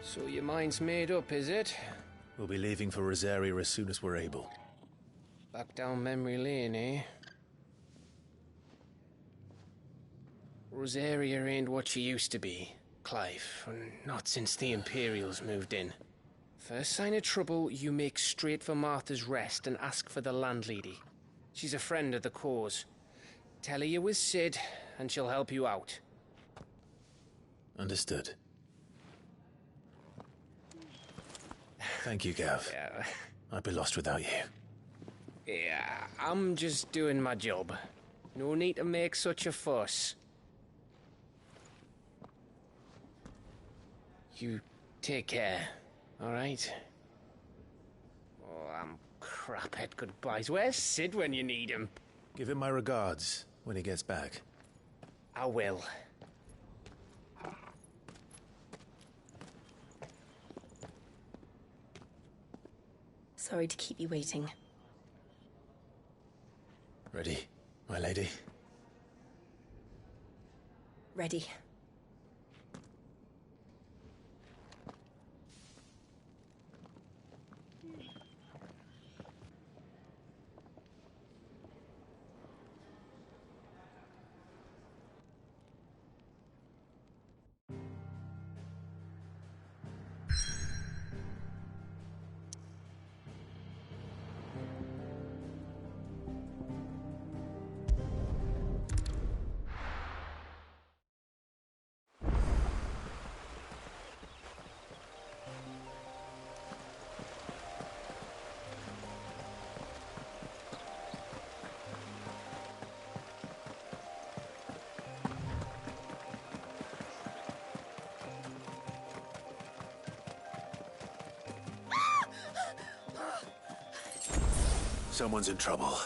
So your mind's made up, is it? We'll be leaving for Rosaria as soon as we're able. Back down memory lane, eh? Rosaria ain't what she used to be, Clive. Not since the Imperials moved in. First sign of trouble, you make straight for Martha's Rest and ask for the landlady. She's a friend of the cause. Tell her you was Sid, and she'll help you out. Understood. Thank you, Gav. Yeah. I'd be lost without you. Yeah, I'm just doing my job. No need to make such a fuss. You take care, alright? Oh, I'm crap at goodbyes. Where's Sid when you need him? Give him my regards when he gets back. I will. Sorry to keep you waiting. Ready, my lady? Ready. Someone's in trouble.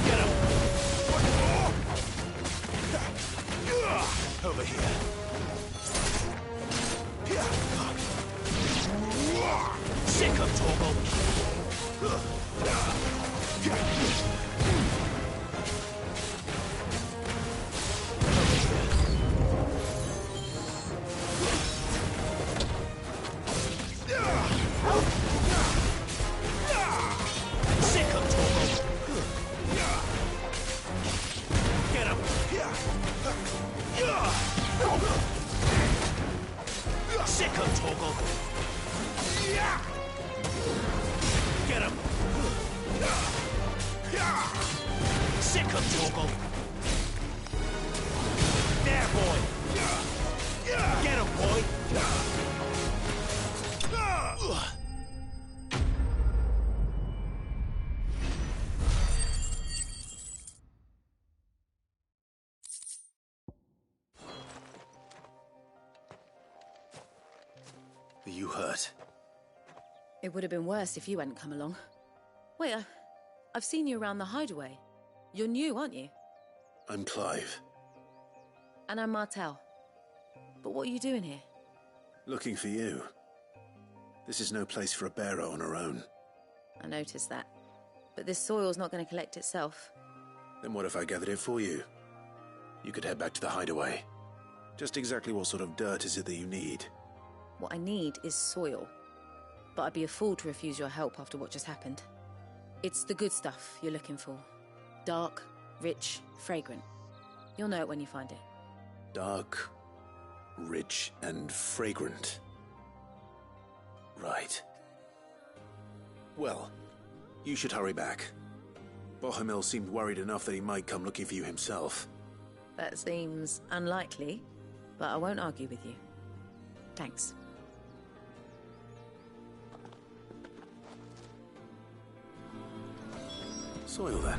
Get him! Over here. Sick of Torgal! Are you hurt? It would have been worse if you hadn't come along. Wait, I've seen you around the hideaway. You're new, aren't you? I'm Clive. And I'm Martel. But what are you doing here? Looking for you. This is no place for a bearer on her own. I noticed that. But this soil's not going to collect itself. Then what if I gathered it for you? You could head back to the hideaway. Just exactly what sort of dirt is it that you need? What I need is soil. But I'd be a fool to refuse your help after what just happened. It's the good stuff you're looking for. Dark, rich, fragrant. You'll know it when you find it. Dark, rich, and fragrant. Right. Well, you should hurry back. Bohemil seemed worried enough that he might come looking for you himself. That seems unlikely, but I won't argue with you. Thanks. Soil, then.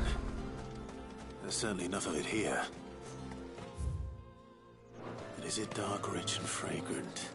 There's certainly enough of it here. But is it dark, rich, and fragrant?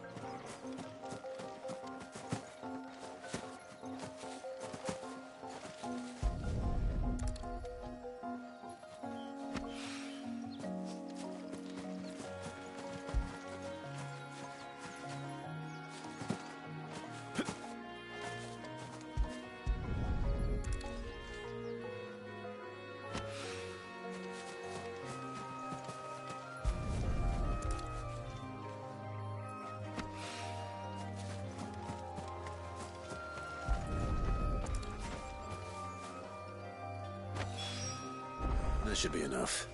That should be enough.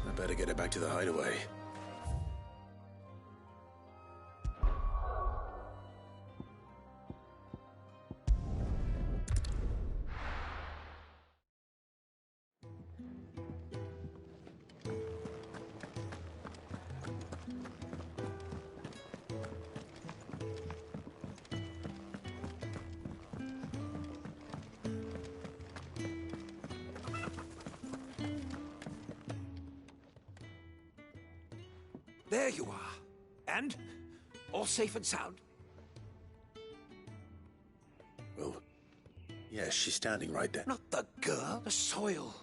I better get it back to the hideaway. There you are. And? All safe and sound? Well, yes, she's standing right there. Not the girl, the soil.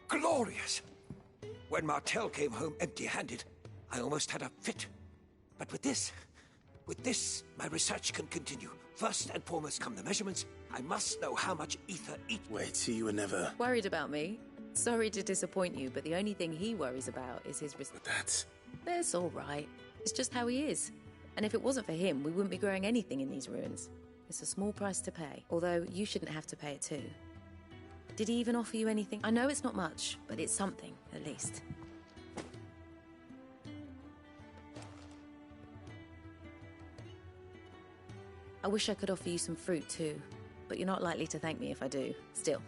Glorious! When Martel came home empty-handed, I almost had a fit. But with this, my research can continue. First and foremost come the measurements. I must know how much ether each... Wait, so you were never... Worried about me? Sorry to disappoint you, but the only thing he worries about is his... But that's... That's all right. It's just how he is. And if it wasn't for him, we wouldn't be growing anything in these ruins. It's a small price to pay, although you shouldn't have to pay it too. Did he even offer you anything? I know it's not much, but it's something, at least. I wish I could offer you some fruit too, but you're not likely to thank me if I do. Still,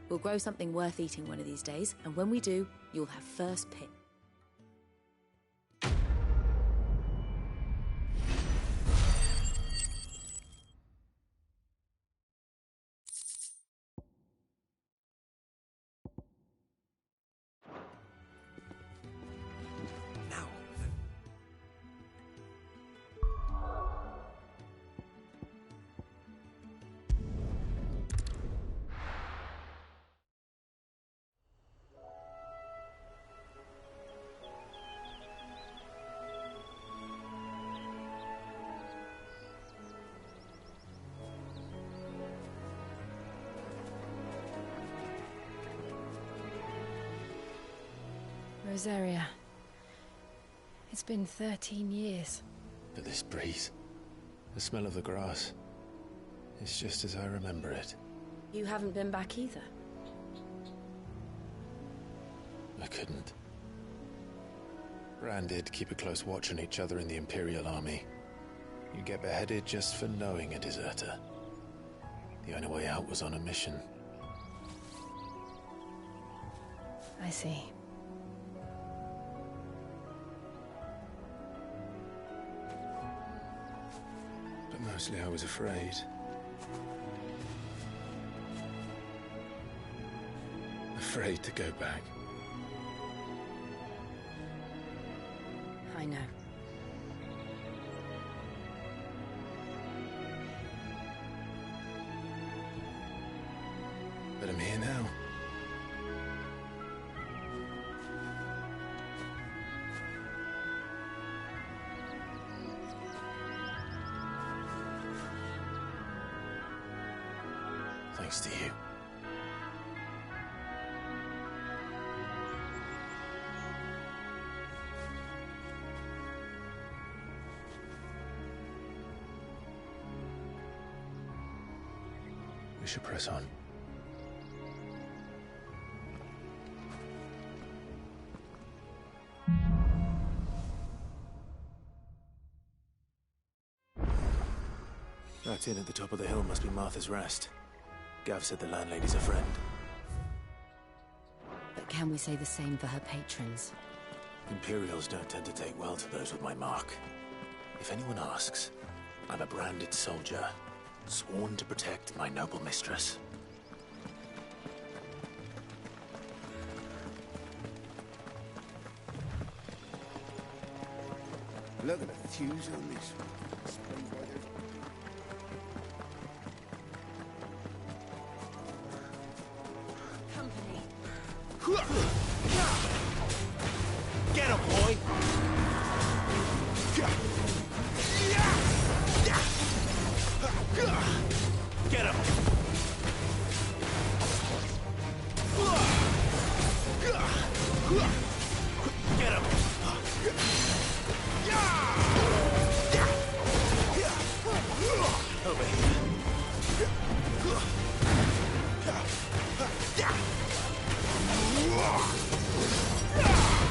we'll grow something worth eating one of these days, and when we do, you'll have first pick. Now. Rosaria. It's been 13 years. But this breeze, the smell of the grass, it's just as I remember it. You haven't been back either. I couldn't. Bran did keep a close watch on each other in the Imperial Army. You get beheaded just for knowing a deserter. The only way out was on a mission. I see. But mostly I was afraid. Afraid to go back. I know. But I'm here now. Thanks to you. We should press on. That inn at the top of the hill must be Martha's Rest. Gav said the landlady's a friend. But can we say the same for her patrons? Imperials don't tend to take well to those with my mark. If anyone asks, I'm a branded soldier, sworn to protect my noble mistress. Look at the fuse on this. Explains why there's... Get him, boy! Get him! Get him!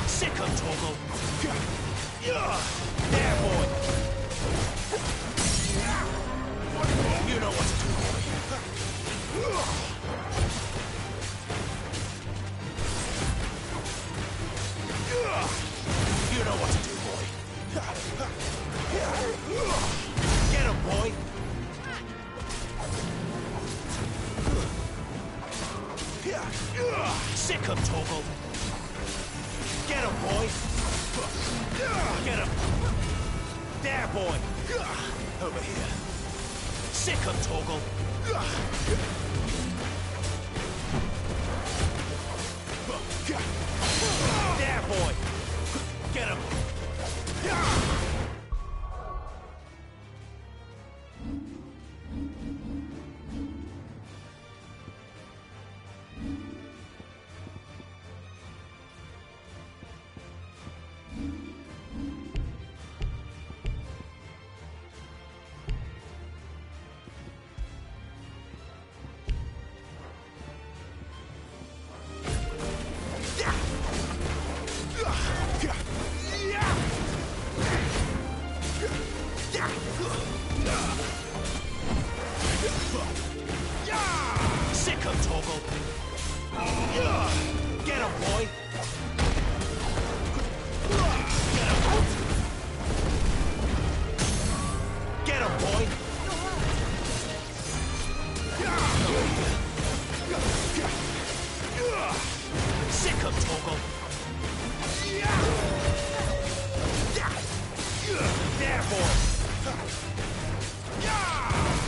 Sick of Toggle. There, boy. You know what to do, boy. You know what to do, boy. Get him, boy. Sick of Toggle. Get him, boy. Get him. There, boy. Over here. Sick of Toggle. There, boy. Get him. Sick of Toggle. Get him, boy. Get him, boy. Sick of Toggle. There, boy.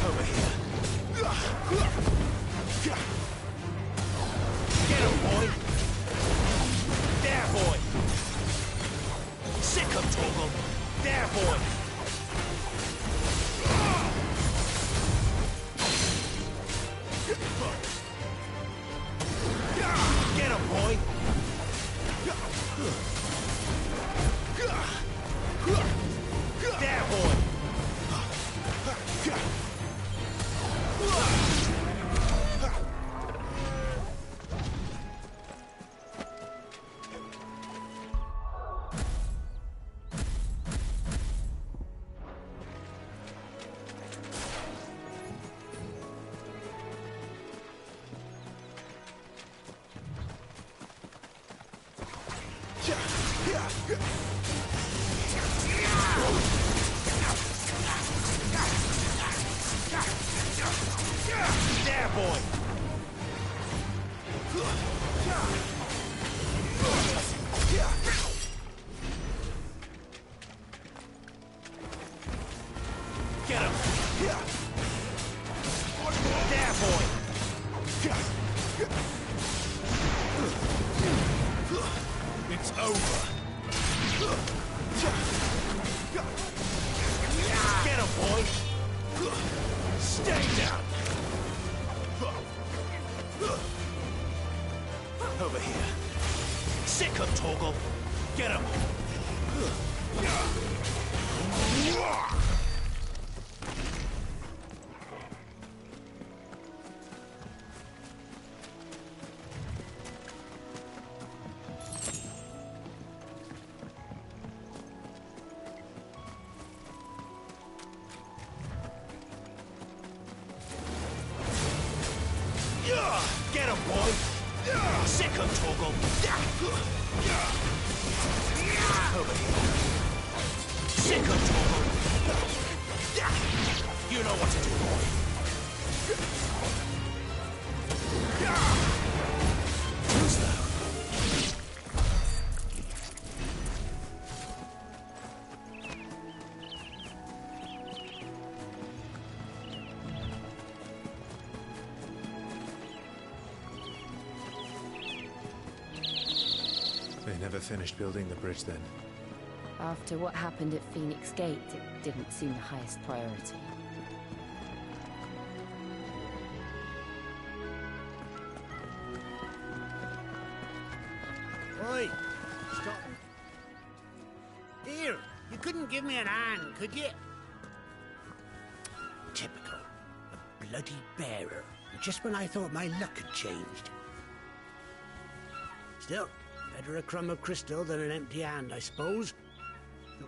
Over here. Get him, boy. There, boy. Sick of Toggle. There, boy. Get him, boy. There, boy. There, boy. Get him. There, boy. It's over. Get him, boy. Stay down. Over here. Sick of Toggle. Get him. Get him, boy! Sick of Toggle! Over here. Sick of Toggle! You know what to do, boy. Too slow. They never finished building the bridge then. After what happened at Phoenix Gate, it didn't seem the highest priority. Oi! Stop. Here, you couldn't give me an hand, could you? Typical. A bloody bearer. Just when I thought my luck had changed. Still, better a crumb of crystal than an empty hand, I suppose.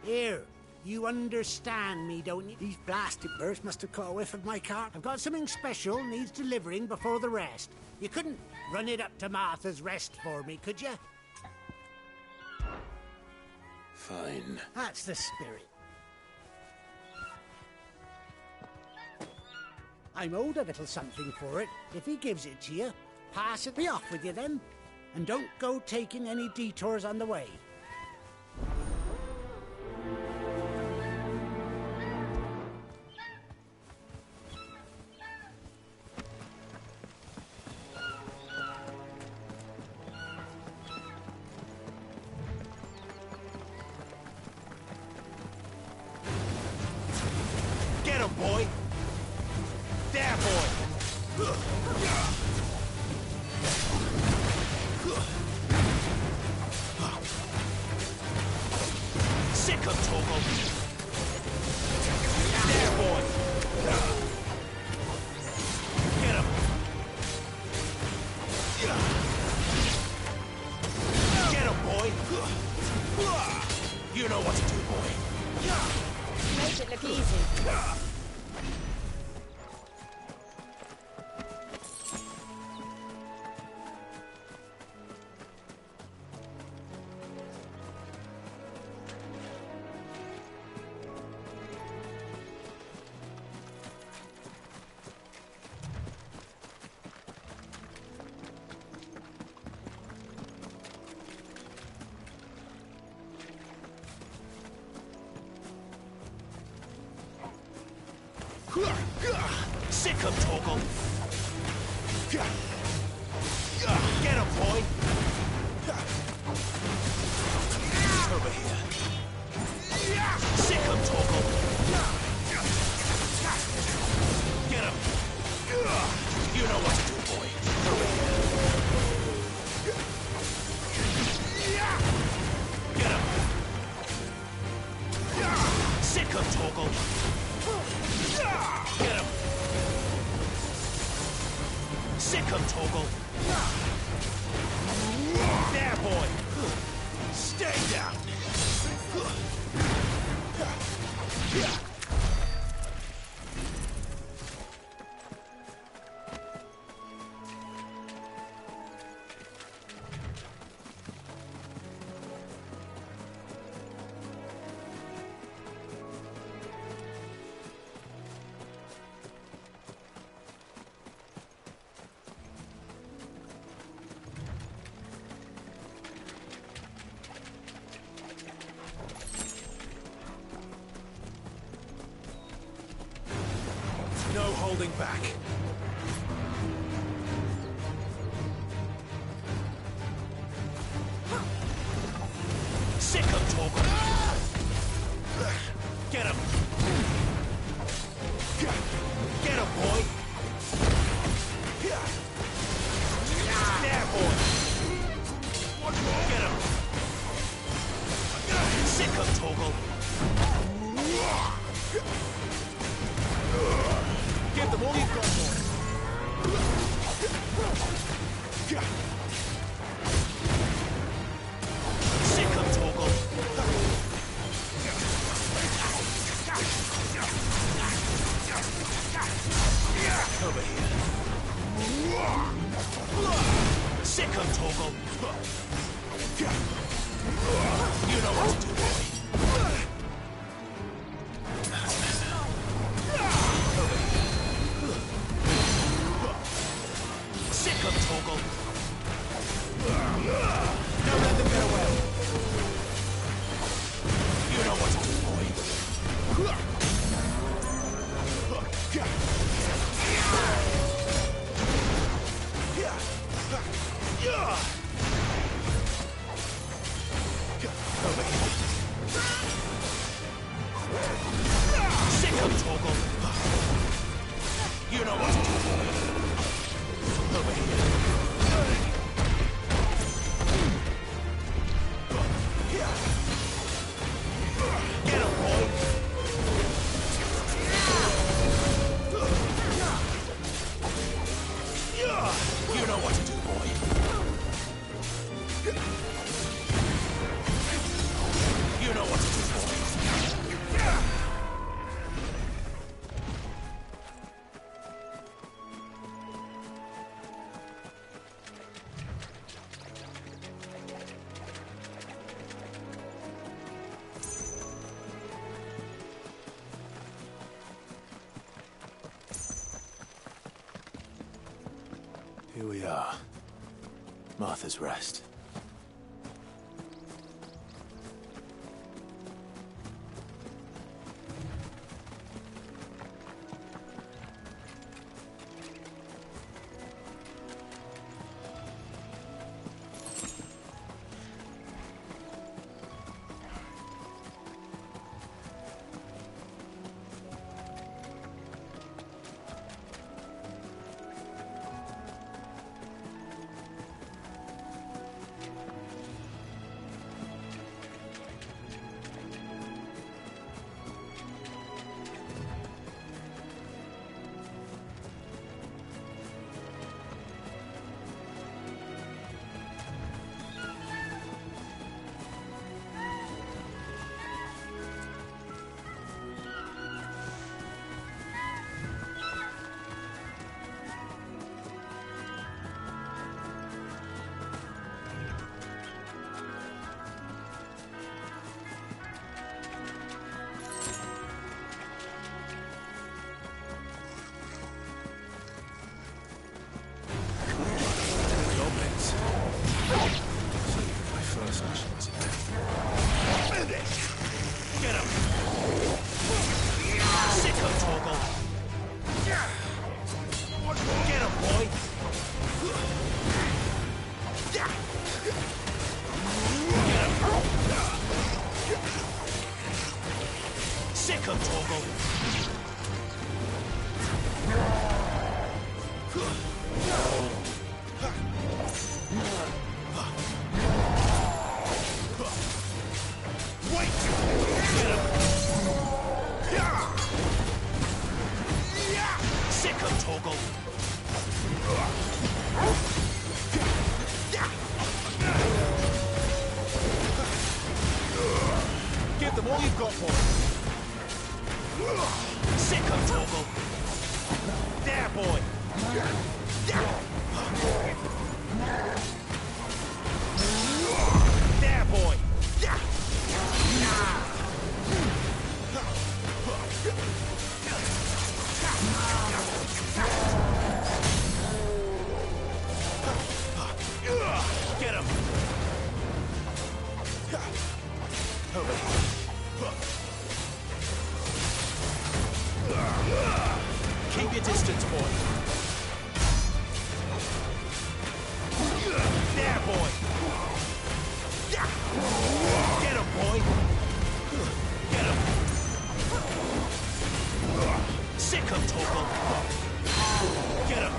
Here, you understand me, don't you? These blasted birds must have caught a whiff of my cart. I've got something special, needs delivering before the rest. You couldn't run it up to Martha's Rest for me, could you? Fine. That's the spirit. I'm owed a little something for it. If he gives it to you, pass it. Be off with you then. And don't go taking any detours on the way. Get him, boy! There, boy! Sick of Togo! There, boy! Get him! Get him, boy! You know what to do, boy! Make it look easy. Sick of Togo! Get him, boy! Over here. Sick of Togo! Get him! You know what to do, boy. Over here. Get him! Sick of Togo! Get him! Sick of Togo! There, boy! Stay down! No holding back. Sick of Togo! Get him! Get him, boy! There, boy! Get him! Sick of Togo! Give them all you've got, boy! Sick of Togo! Over here. Sick of Togo! You know what to do, boy. Sick of Togo! Don't let them get away! You know what to do, boy! Over here! Sick of Togo! You know what to do, boy! Over here. Get him, boy! You know what to do, boy. are. Martha's Rest. Give them all you've got for it. Sick of Torgal. There, boy. There, boy. Get him. Over here. Keep your distance, boy. There, boy. Get him, boy. Get him. Sick of Torgal. Get him.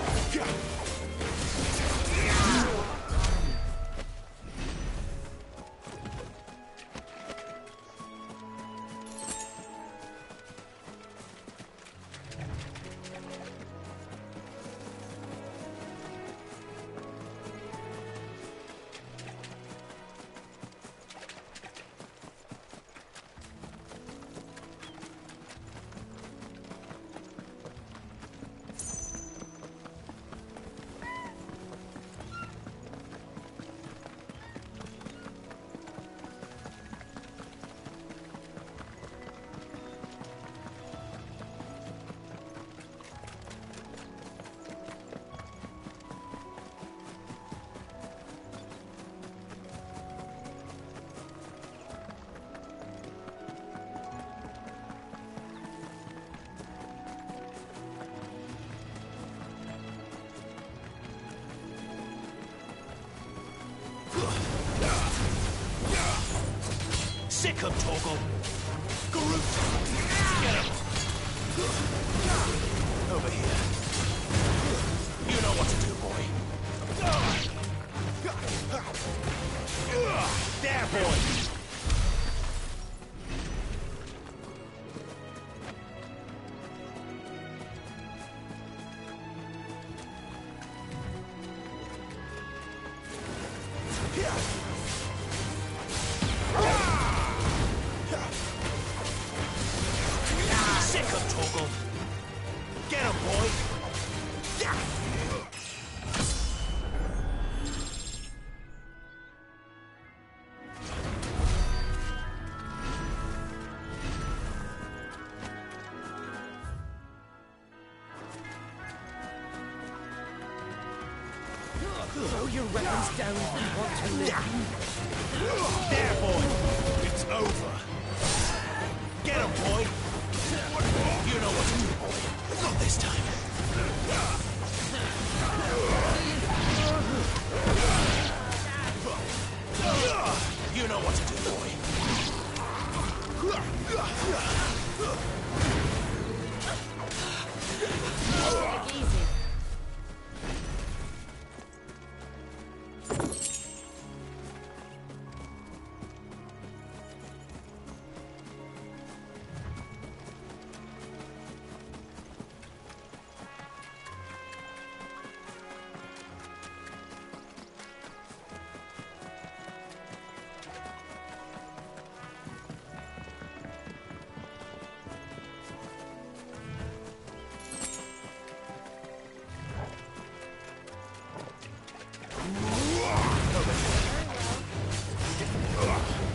Sick of Torgal. Groot. Get him. Over here. You know what to do, boy. There, boy. Sick of Torgal. Get him, boy. Throw your weapons down if you want to live. There, boy! It's over. Get him, boy! You know what to do, boy. Not this time. You know what to do, boy. Take it easy.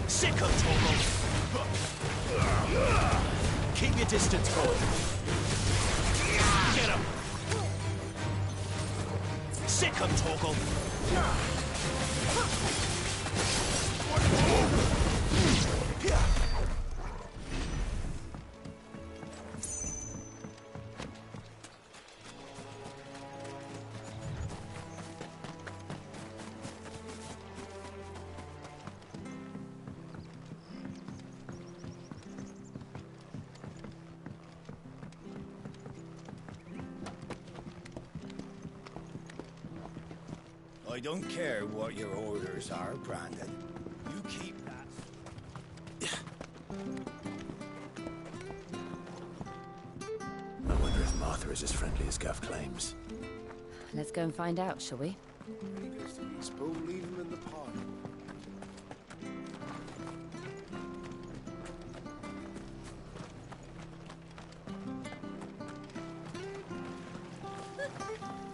Sicko, Torgal! Keep your distance, boy. Get him! Sick him, Torgal! I don't care what your orders are, Brandon. You keep that. I wonder if Martha is as friendly as Gav claims. Let's go and find out, shall we? Suppose leave him in the park.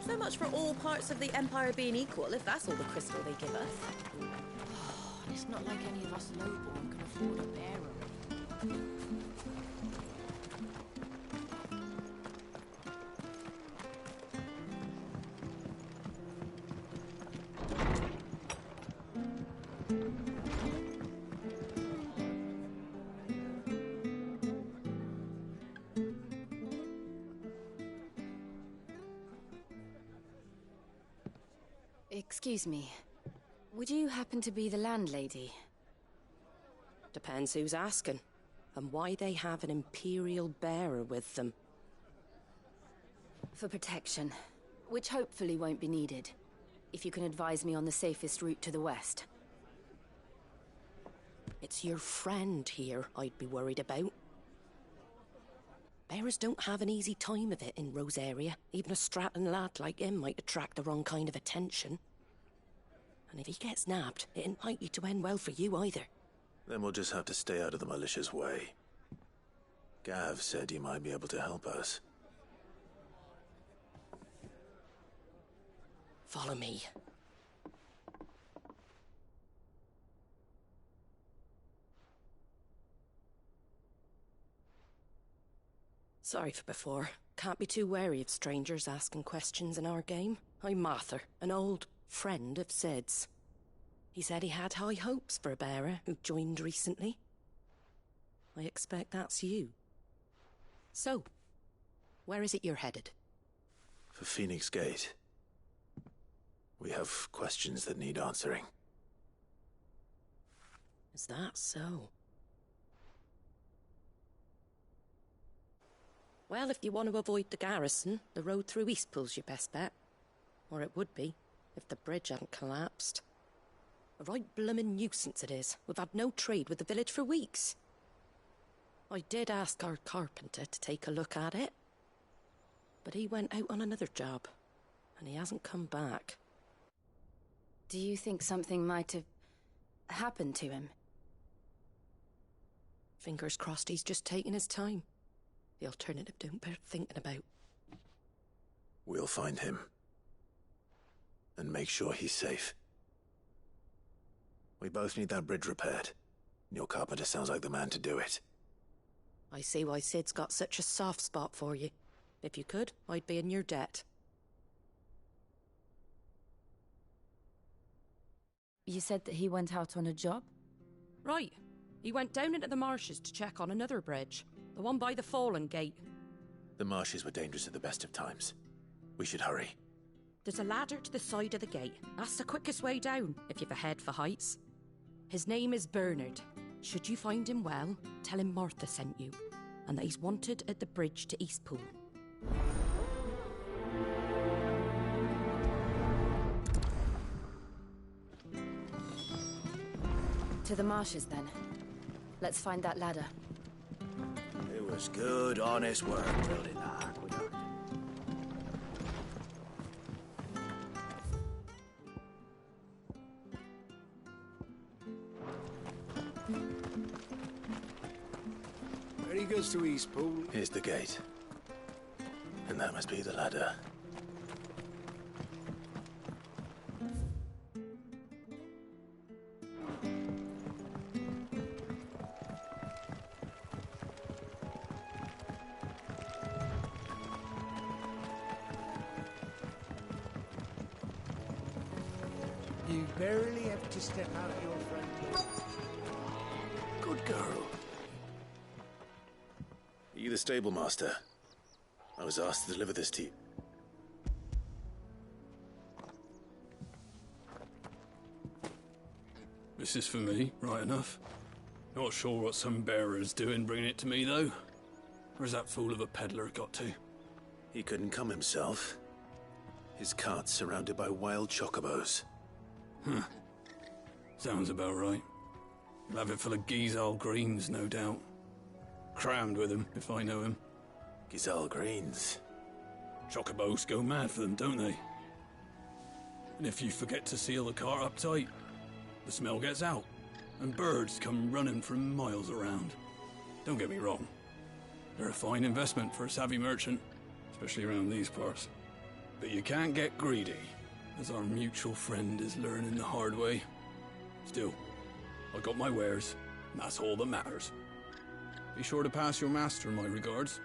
So much for all parts of the Empire being equal, if that's all the crystal they give us. It's not like any of us lowborn can afford a bearer. Excuse me. Would you happen to be the landlady? Depends who's asking, and why they have an Imperial bearer with them. For protection, which hopefully won't be needed. If you can advise me on the safest route to the west. It's your friend here I'd be worried about. Bearers don't have an easy time of it in Rosaria. Even a Stratton lad like him might attract the wrong kind of attention. And if he gets nabbed, it ain't likely to end well for you either. Then we'll just have to stay out of the malicious way. Gav said you might be able to help us. Follow me. Sorry for before. Can't be too wary of strangers asking questions in our game. I'm Martha, an old friend of Sid's. He said he had high hopes for a bearer who joined recently. I expect that's you. So, where is it you're headed? For Phoenix Gate. We have questions that need answering. Is that so? Well, if you want to avoid the garrison, the road through Eastpool's your best bet. Or it would be, if the bridge hadn't collapsed. A right bloomin' nuisance it is. We've had no trade with the village for weeks. I did ask our carpenter to take a look at it. But he went out on another job, and he hasn't come back. Do you think something might have happened to him? Fingers crossed he's just taking his time. The alternative don't bear thinking about. We'll find him. And make sure he's safe. We both need that bridge repaired. Your carpenter sounds like the man to do it. I see why Sid's got such a soft spot for you. If you could, I'd be in your debt. You said that he went out on a job? Right. He went down into the marshes to check on another bridge. The one by the Fallen Gate. The marshes were dangerous at the best of times. We should hurry. There's a ladder to the side of the gate. That's the quickest way down, if you've a head for heights. His name is Bernard. Should you find him well, tell him Martha sent you, and that he's wanted at the bridge to Eastpool. To the marshes, then. Let's find that ladder. It was good, honest work building that aqueduct. Ready goes to Eastpool. Here's the gate. And that must be the ladder. You barely have to step out of your front door. Good girl. Are you the stable master? I was asked to deliver this to you. This is for me, right enough. Not sure what some bearer's doing bringing it to me, though. Where's that fool of a peddler got to? He couldn't come himself. His cart's surrounded by wild chocobos. Huh. Sounds about right. He'll have it full of Gizal greens, no doubt. Crammed with him, if I know him. Gizal greens. Chocobos go mad for them, don't they? And if you forget to seal the cart up tight, the smell gets out, and birds come running from miles around. Don't get me wrong. They're a fine investment for a savvy merchant, especially around these parts. But you can't get greedy, as our mutual friend is learning the hard way. Still, I got my wares, and that's all that matters. Be sure to pass your master my regards.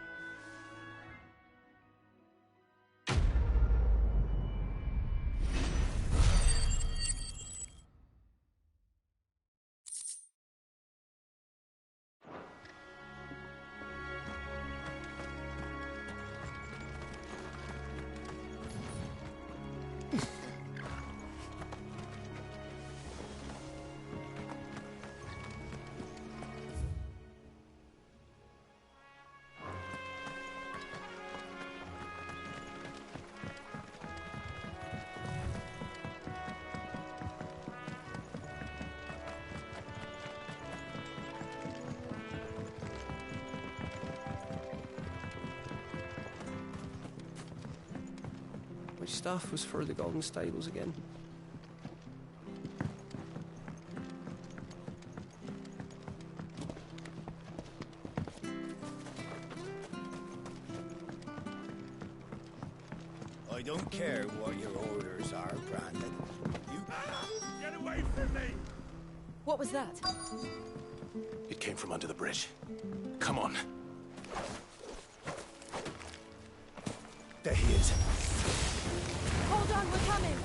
Which staff was for the Golden Stables again? I don't care what your orders are, Brandon. You... Get away from me! What was that? It came from under the bridge. Come on. There he is. Hold on, we're coming!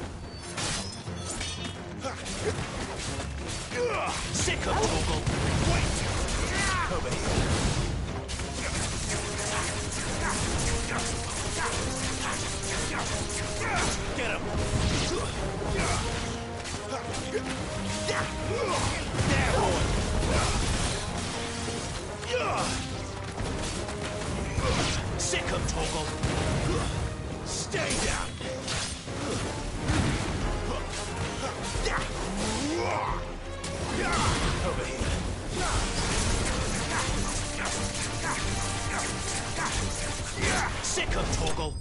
Sick of Vogel! Wait! Over here. Get him! There, boy! Sick of Toggle! Stay down! Over here. Sick of Toggle!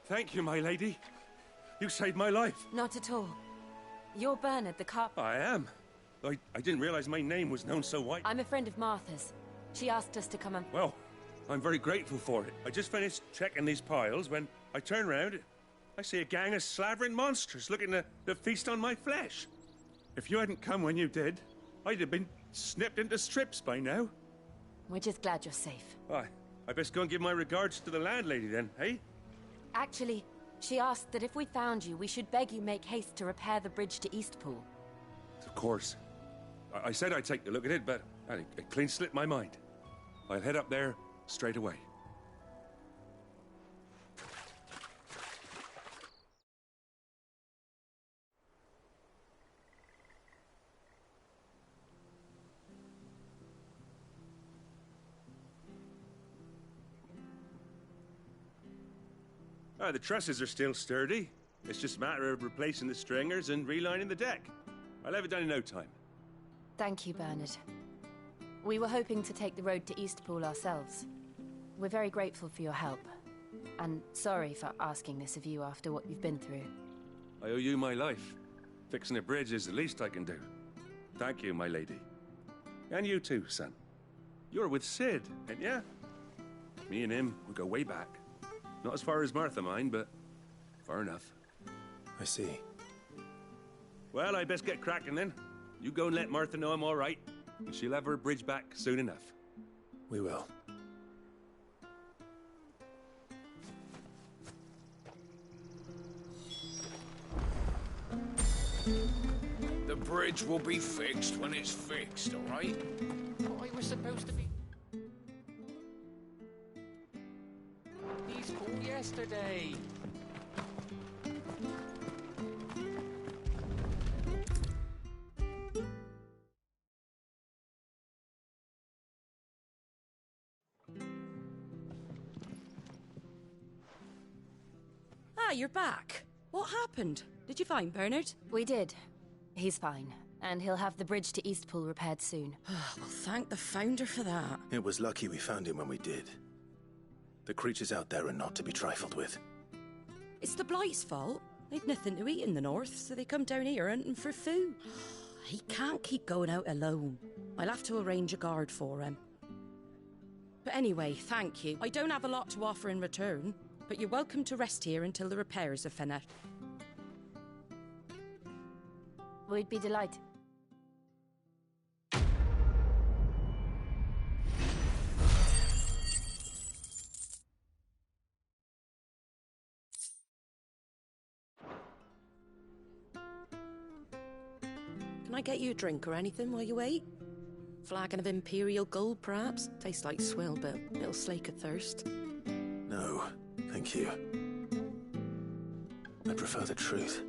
Thank you, my lady. You saved my life. Not at all. You're Bernard, the cop. I am. I didn't realize my name was known so widely. I'm a friend of Martha's. She asked us to come and... Well, I'm very grateful for it. I just finished checking these piles when I turn round. I see a gang of slavering monsters looking to feast on my flesh. If you hadn't come when you did, I'd have been snipped into strips by now. We're just glad you're safe. Why, I best go and give my regards to the landlady then, eh? Actually, she asked that if we found you, we should beg you make haste to repair the bridge to Eastpool. Of course. I said I'd take a look at it, but it clean slipped my mind. I'll head up there straight away. The trusses are still sturdy. It's just a matter of replacing the stringers and relining the deck. I'll have it done in no time. Thank you, Bernard. We were hoping to take the road to Eastpool ourselves. We're very grateful for your help. And sorry for asking this of you after what you've been through. I owe you my life. Fixing a bridge is the least I can do. Thank you, my lady. And you too, son. You're with Sid, ain't ya? Me and him, we go way back. Not as far as Martha, mind, but far enough. I see. Well, I best get cracking then. You go and let Martha know I'm all right, and she'll have her bridge back soon enough. We will. The bridge will be fixed when it's fixed, all right? I was supposed to be... Eastpool yesterday. Ah, you're back. What happened? Did you find Bernard? We did. He's fine, and he'll have the bridge to Eastpool repaired soon. Well, thank the Founder for that. It was lucky we found him when we did. The creatures out there are not to be trifled with. It's the Blight's fault. They've nothing to eat in the north, so they come down here hunting for food. He can't keep going out alone. I'll have to arrange a guard for him. But anyway, thank you. I don't have a lot to offer in return, but you're welcome to rest here until the repairs are finished. We'd be delighted. Can I get you a drink or anything while you wait? Flagon of Imperial Gold, perhaps? Tastes like swill, but it'll slake a thirst. No, thank you. I prefer the truth.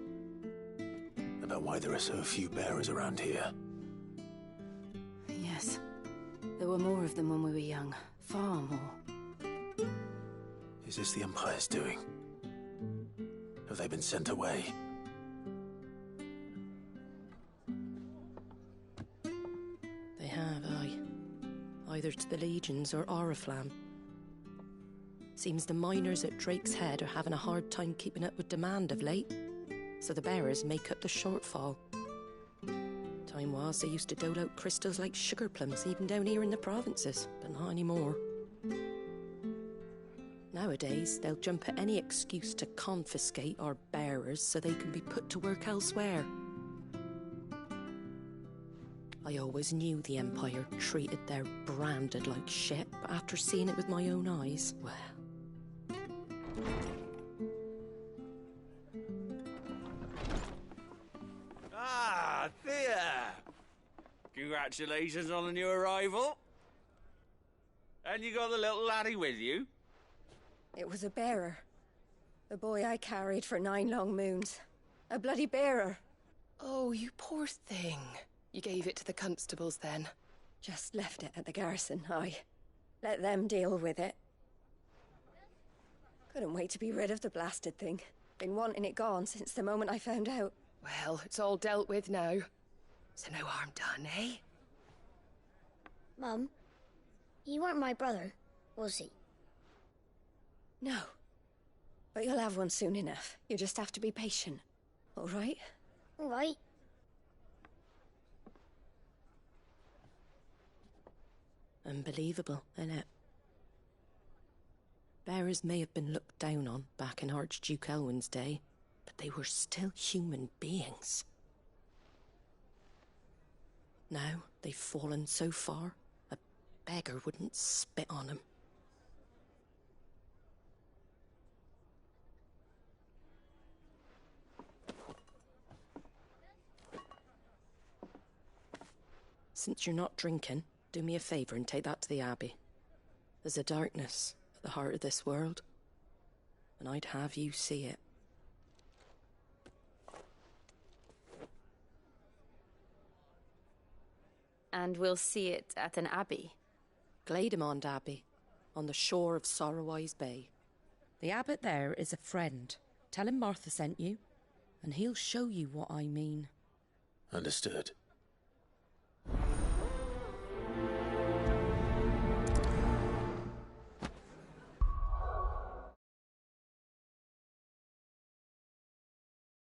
About why there are so few bearers around here. Yes. There were more of them when we were young. Far more. Is this the Empire's doing? Have they been sent away? They have, aye. Either to the Legions or Oriflamme. Seems the miners at Drake's Head are having a hard time keeping up with demand of late, so the bearers make up the shortfall. Time was they used to dole out crystals like sugar plums even down here in the provinces, but not anymore. Nowadays, they'll jump at any excuse to confiscate our bearers so they can be put to work elsewhere. I always knew the Empire treated their branded like shit, but after seeing it with my own eyes, well... Ah, Thea! Congratulations on the new arrival. And you got the little laddie with you? It was a bearer. The boy I carried for 9 long moons. A bloody bearer. Oh, you poor thing. You gave it to the constables then? Just left it at the garrison, aye. Let them deal with it. Couldn't wait to be rid of the blasted thing. Been wanting it gone since the moment I found out. Well, it's all dealt with now. So no harm done, eh? Mum, you weren't my brother, was he? No. But you'll have one soon enough. You just have to be patient. All right? All right. Unbelievable, innit? Bearers may have been looked down on back in Archduke Elwin's day, but they were still human beings. Now they've fallen so far, a beggar wouldn't spit on them. Since you're not drinking, do me a favour and take that to the Abbey. There's a darkness at the heart of this world, and I'd have you see it. And we'll see it at an abbey? Glademond Abbey, on the shore of Sorrowwise Bay. The abbot there is a friend. Tell him Martha sent you, and he'll show you what I mean. Understood.